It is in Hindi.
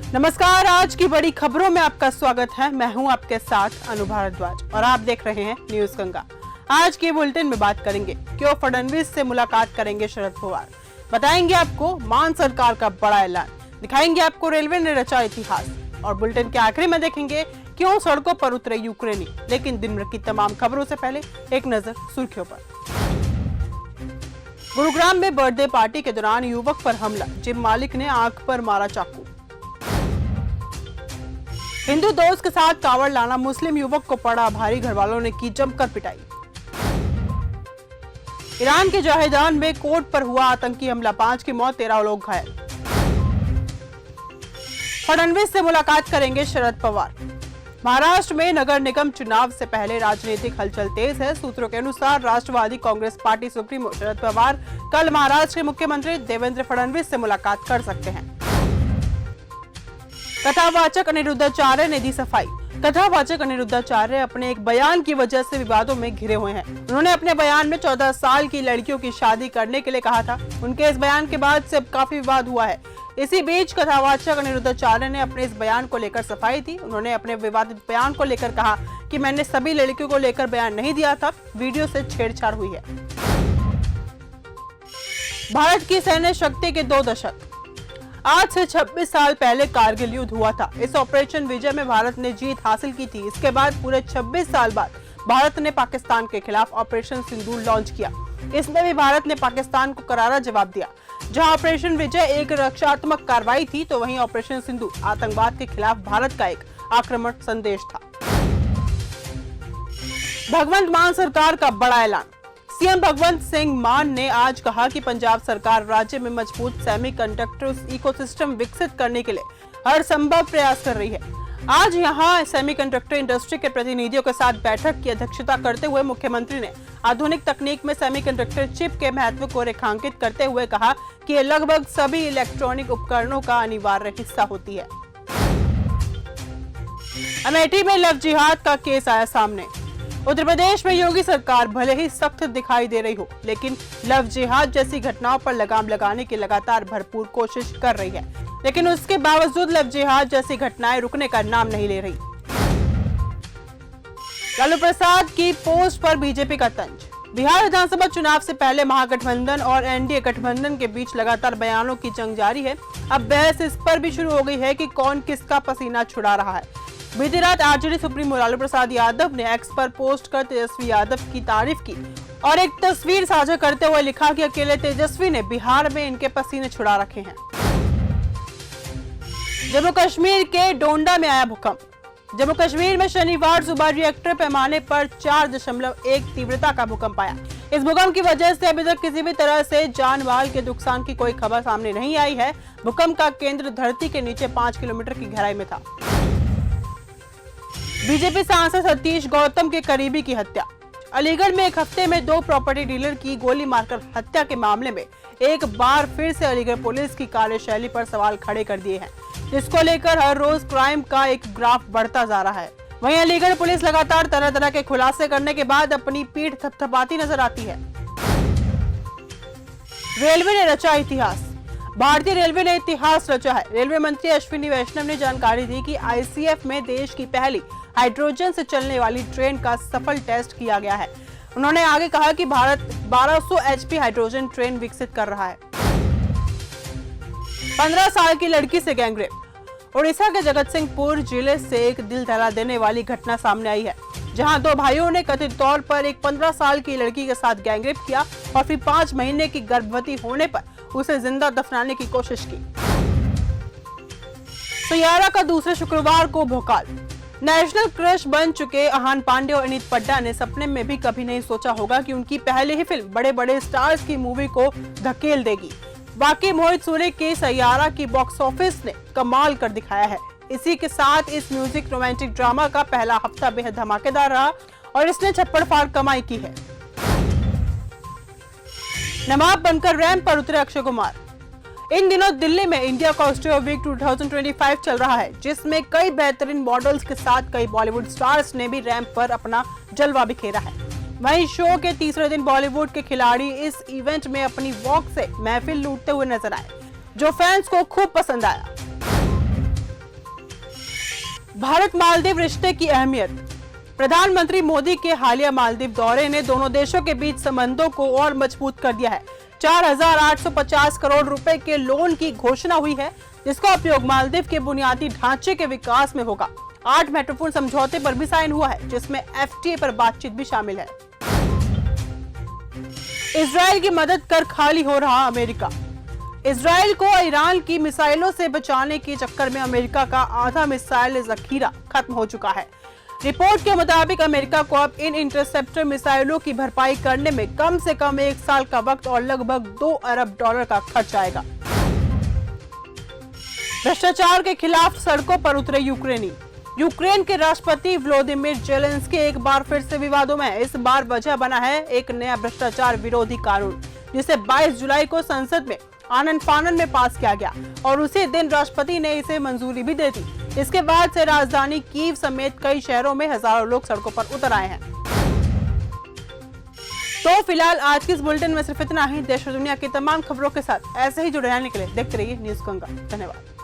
नमस्कार, आज की बड़ी खबरों में आपका स्वागत है। मैं हूं आपके साथ अनु भारद्वाज और आप देख रहे हैं न्यूज गंगा। आज के बुलेटिन में बात करेंगे क्यों फडणवीस से मुलाकात करेंगे शरद पवार, बताएंगे आपको मान सरकार का बड़ा ऐलान, दिखाएंगे आपको रेलवे ने रचा इतिहास और बुलेटिन के आखिरी में देखेंगे क्यों सड़कों पर उतरे यूक्रेनी। लेकिन दिन भर की तमाम खबरों से पहले एक नजर सुर्खियों पर। गुरुग्राम में बर्थडे पार्टी के दौरान युवक पर हमला, जिम मालिक ने आंख पर मारा चाकू। हिंदू दोस्त के साथ कावड़ लाना मुस्लिम युवक को पड़ा भारी, घरवालों ने की जमकर पिटाई। ईरान के जाहेदान में कोर्ट पर हुआ आतंकी हमला, 5 की मौत, 13 लोग घायल। फडणवीस से मुलाकात करेंगे शरद पवार। महाराष्ट्र में नगर निगम चुनाव से पहले राजनीतिक हलचल तेज है। सूत्रों के अनुसार राष्ट्रवादी कांग्रेस पार्टी सुप्रीमो शरद पवार कल महाराष्ट्र के मुख्यमंत्री देवेंद्र फडणवीस से मुलाकात कर सकते हैं। कथावाचक अनिरुद्धाचार्य ने दी सफाई। कथावाचक अनिरुद्धाचार्य अपने एक बयान की वजह से विवादों में घिरे हुए हैं। उन्होंने अपने बयान में 14 साल की लड़कियों की शादी करने के लिए कहा था। उनके इस बयान के बाद से अब काफी विवाद हुआ है। इसी बीच कथावाचक अनिरुद्धाचार्य ने अपने इस बयान को लेकर सफाई दी। उन्होंने अपने विवादित बयान को लेकर कहा कि मैंने सभी लड़कियों को लेकर बयान नहीं दिया था, वीडियो से छेड़छाड़ हुई है। भारत की सैन्य शक्ति के 2 दशक। आज से 26 साल पहले कारगिल युद्ध हुआ था। इस ऑपरेशन विजय में भारत ने जीत हासिल की थी। इसके बाद पूरे 26 साल बाद भारत ने पाकिस्तान के खिलाफ ऑपरेशन सिंदूर लॉन्च किया। इसमें भी भारत ने पाकिस्तान को करारा जवाब दिया। जहां ऑपरेशन विजय एक रक्षात्मक कार्रवाई थी, तो वहीं ऑपरेशन सिंदूर आतंकवाद के खिलाफ भारत का एक आक्रमण संदेश था। भगवंत मान सरकार का बड़ा ऐलान। सीएम भगवंत सिंह मान ने आज कहा कि पंजाब सरकार राज्य में मजबूत सेमीकंडक्टर इकोसिस्टम विकसित करने के लिए हर संभव प्रयास कर रही है। आज यहां सेमीकंडक्टर इंडस्ट्री के प्रतिनिधियों के साथ बैठक की अध्यक्षता करते हुए मुख्यमंत्री ने आधुनिक तकनीक में सेमीकंडक्टर चिप के महत्व को रेखांकित करते हुए कहा कि ये लगभग सभी इलेक्ट्रॉनिक उपकरणों का अनिवार्य हिस्सा होती है। अमेठी में लव जिहाद का केस आया सामने। उत्तर प्रदेश में योगी सरकार भले ही सख्त दिखाई दे रही हो, लेकिन लव जिहाद जैसी घटनाओं पर लगाम लगाने की लगातार भरपूर कोशिश कर रही है। लेकिन उसके बावजूद लव जिहाद जैसी घटनाएं रुकने का नाम नहीं ले रही। लालू प्रसाद की पोस्ट पर बीजेपी का तंज। बिहार विधानसभा चुनाव से पहले महागठबंधन और एनडीए गठबंधन के बीच लगातार बयानों की जंग जारी है। अब बहस इस पर भी शुरू हो गई है कि कौन किसका पसीना छुड़ा रहा है। बीती रात आरजेडी सुप्रीमो लालू प्रसाद यादव ने एक्स पर पोस्ट कर तेजस्वी यादव की तारीफ की और एक तस्वीर साझा करते हुए लिखा कि अकेले तेजस्वी ने बिहार में इनके पसीने छुड़ा रखे हैं। जम्मू कश्मीर के डोंडा में आया भूकंप। जम्मू कश्मीर में शनिवार सुबह रिएक्टर पैमाने पर 4.1 तीव्रता का भूकंप आया। इस भूकंप की वजह से अभी तक किसी भी तरह से जान माल के नुकसान की कोई खबर सामने नहीं आई है। भूकंप का केंद्र धरती के नीचे 5 किलोमीटर की गहराई में था। बीजेपी सांसद सतीश गौतम के करीबी की हत्या। अलीगढ़ में एक हफ्ते में 2 प्रॉपर्टी डीलर की गोली मारकर हत्या के मामले में एक बार फिर से अलीगढ़ पुलिस की कार्यशैली पर सवाल खड़े कर दिए हैं, जिसको लेकर हर रोज क्राइम का एक ग्राफ बढ़ता जा रहा है। वहीं अलीगढ़ पुलिस लगातार तरह तरह के खुलासे करने के बाद अपनी पीठ थपथपाती नजर आती है। रेलवे ने रचा इतिहास। भारतीय रेलवे ने इतिहास रचा है। रेलवे मंत्री अश्विनी वैष्णव ने जानकारी दी कि आईसीएफ में देश की पहली हाइड्रोजन से चलने वाली ट्रेन का सफल टेस्ट किया गया है। उन्होंने आगे कहा कि भारत 1200 एचपी हाइड्रोजन ट्रेन विकसित कर रहा है। 15 साल की लड़की से गैंगरेप। ओडिशा के जगतसिंहपुर जिले से एक दिल दहला देने वाली घटना सामने आई है, जहां 2 भाइयों ने कथित तौर पर एक 15 साल की लड़की के साथ गैंगरेप किया और फिर 5 महीने की गर्भवती होने पर उसे जिंदा दफनाने की कोशिश की। सैयारा का दूसरे शुक्रवार को भोकाल। नेशनल क्रश बन चुके अहान पांडे और अनीत पड्डा ने सपने में भी कभी नहीं सोचा होगा कि उनकी पहली ही फिल्म बड़े बड़े स्टार्स की मूवी को धकेल देगी। बाकी मोहित सूरी की सैयारा की बॉक्स ऑफिस ने कमाल कर दिखाया है। इसी के साथ इस म्यूजिक रोमांटिक ड्रामा का पहला हफ्ता बेहद धमाकेदार रहा और इसने छप्पड़ फाड़ कमाई की है। नवाब बनकर रैंप पर उतरे अक्षय कुमार। इन दिनों दिल्ली में इंडिया कॉस्ट्यूम वीक 2025 चल रहा है, जिसमें कई बेहतरीन मॉडल्स के साथ कई बॉलीवुड स्टार्स ने भी रैंप पर अपना जलवा बिखेरा है। वहीं शो के तीसरे दिन बॉलीवुड के खिलाड़ी इस इवेंट में अपनी वॉक से महफिल लूटते हुए नजर आए, जो फैंस को खूब पसंद आया। भारत मालदीव रिश्ते की अहमियत। प्रधानमंत्री मोदी के हालिया मालदीव दौरे ने दोनों देशों के बीच संबंधों को और मजबूत कर दिया है। 4,850 करोड़ रुपए के लोन की घोषणा हुई है, जिसका उपयोग मालदीव के बुनियादी ढांचे के विकास में होगा। 8 महत्वपूर्ण समझौते पर भी साइन हुआ है, जिसमें एफटीए पर बातचीत भी शामिल है। इजरायल की मदद कर खाली हो रहा अमेरिका। इजरायल को ईरान की मिसाइलों से बचाने के चक्कर में अमेरिका का आधा मिसाइल जखीरा खत्म हो चुका है। रिपोर्ट के मुताबिक अमेरिका को अब इन इंटरसेप्टर मिसाइलों की भरपाई करने में कम से कम 1 साल का वक्त और लगभग $2 अरब का खर्च आएगा। भ्रष्टाचार के खिलाफ सड़कों पर उतरे यूक्रेनी। यूक्रेन के राष्ट्रपति व्लादिमीर जेलेंस्की एक बार फिर से विवादों में है। इस बार वजह बना है एक नया भ्रष्टाचार विरोधी कानून, जिसे 22 जुलाई को संसद में आनन फानन में पास किया गया और उसी दिन राष्ट्रपति ने इसे मंजूरी भी दे दी। इसके बाद से राजधानी कीव समेत कई शहरों में हजारों लोग सड़कों पर उतर आए हैं। तो फिलहाल आज की इस बुलेटिन में सिर्फ इतना ही। देश और दुनिया की तमाम खबरों के साथ ऐसे ही जुड़े रहने के लिए देखते रहिए न्यूज़ गंगा। धन्यवाद।